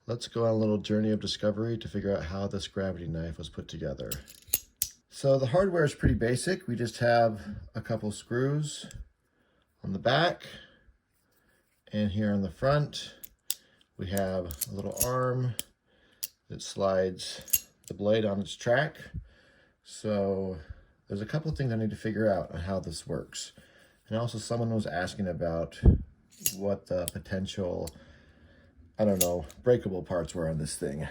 Let's go on a little journey of discovery to figure out how this gravity knife was put together. So the hardware is pretty basic. We just have a couple screws on the back, and here on the front we have a little arm that slides the blade on its track. So there's a couple of things I need to figure out on how this works. And also someone was asking about what the potential, I don't know, breakable parts were on this thing.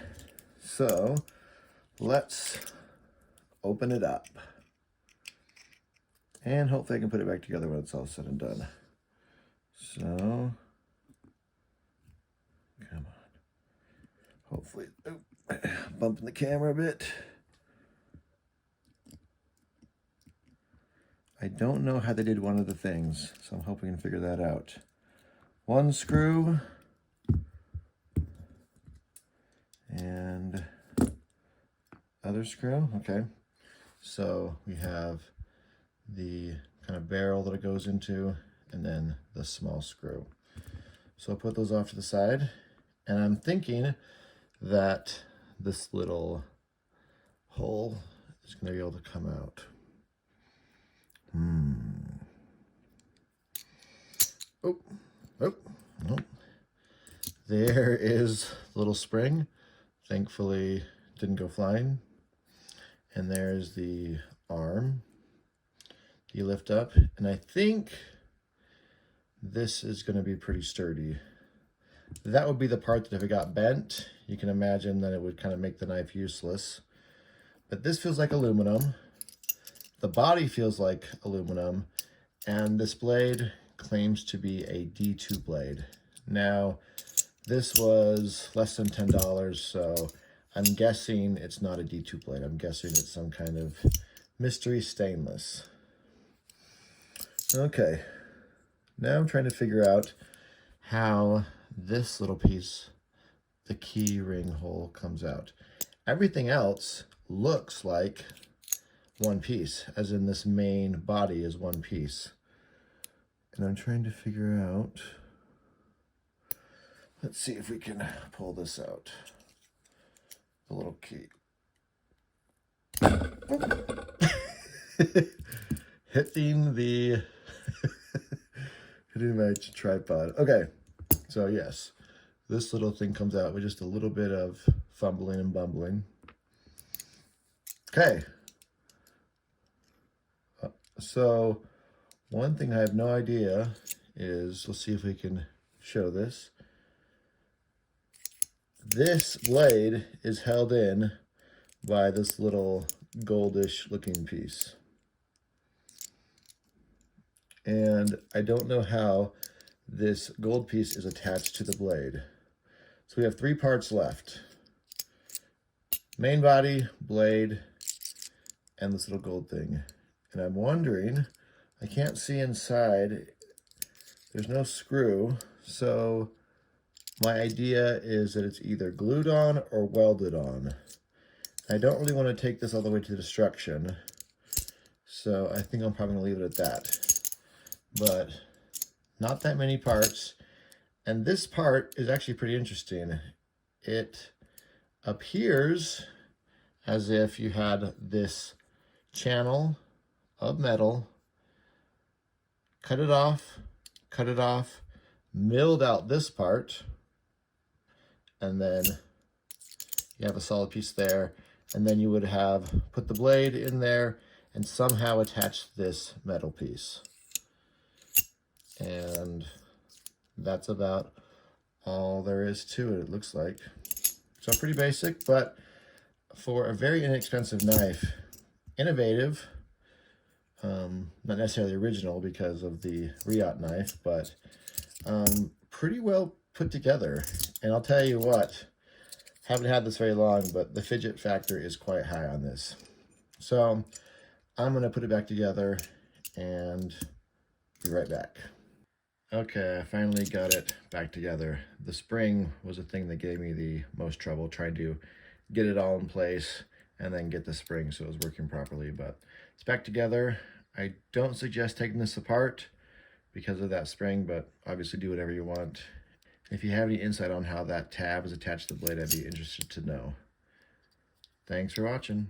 So let's open it up. And hopefully I can put it back together when it's all said and done. So, come on. Hopefully, bumping the camera a bit. I don't know how they did one of the things, so I'm hoping we can figure that out. One screw. And other screw, okay. So we have the kind of barrel that it goes into, and then the small screw. So I'll put those off to the side, and I'm thinking that this little hole is going to be able to come out. Oh, no. There is the little spring. Thankfully, didn't go flying. And there's the arm you lift up. And I think this is going to be pretty sturdy. That would be the part that if it got bent, you can imagine that it would kind of make the knife useless. But this feels like aluminum. The body feels like aluminum. And this blade claims to be a D2 blade. Now, this was less than $10, so I'm guessing it's not a D2 blade. I'm guessing it's some kind of mystery stainless. Okay, now I'm trying to figure out how this little piece, the key ring hole, comes out. Everything else looks like one piece, as in this main body is one piece. And I'm trying to figure out, let's see if we can pull this out. The little key. Hitting the hitting my tripod. Okay, so yes, this little thing comes out with just a little bit of fumbling and bumbling. Okay. So one thing I have no idea is, let's see if we can show this. This blade is held in by this little goldish looking piece. And I don't know how this gold piece is attached to the blade. So we have three parts left. Main body, blade, and this little gold thing. And I'm wondering, I can't see inside. There's no screw, so my idea is that it's either glued on or welded on. I don't really want to take this all the way to destruction, so I think I'm probably going to leave it at that. But not that many parts, and this part is actually pretty interesting. It appears as if you had this channel of metal, cut it off, milled out this part, and then you have a solid piece there, and then you would have put the blade in there and somehow attached this metal piece. And that's about all there is to it, it looks like. So pretty basic, but for a very inexpensive knife, innovative, not necessarily original because of the Riot knife, but pretty well put together. And I'll tell you what, haven't had this very long, but the fidget factor is quite high on this. So I'm going to put it back together and be right back. Okay, I finally got it back together. The spring was the thing that gave me the most trouble, trying to get it all in place and then get the spring so it was working properly, but it's back together. I don't suggest taking this apart because of that spring, but obviously do whatever you want. If you have any insight on how that tab is attached to the blade, I'd be interested to know. Thanks for watching.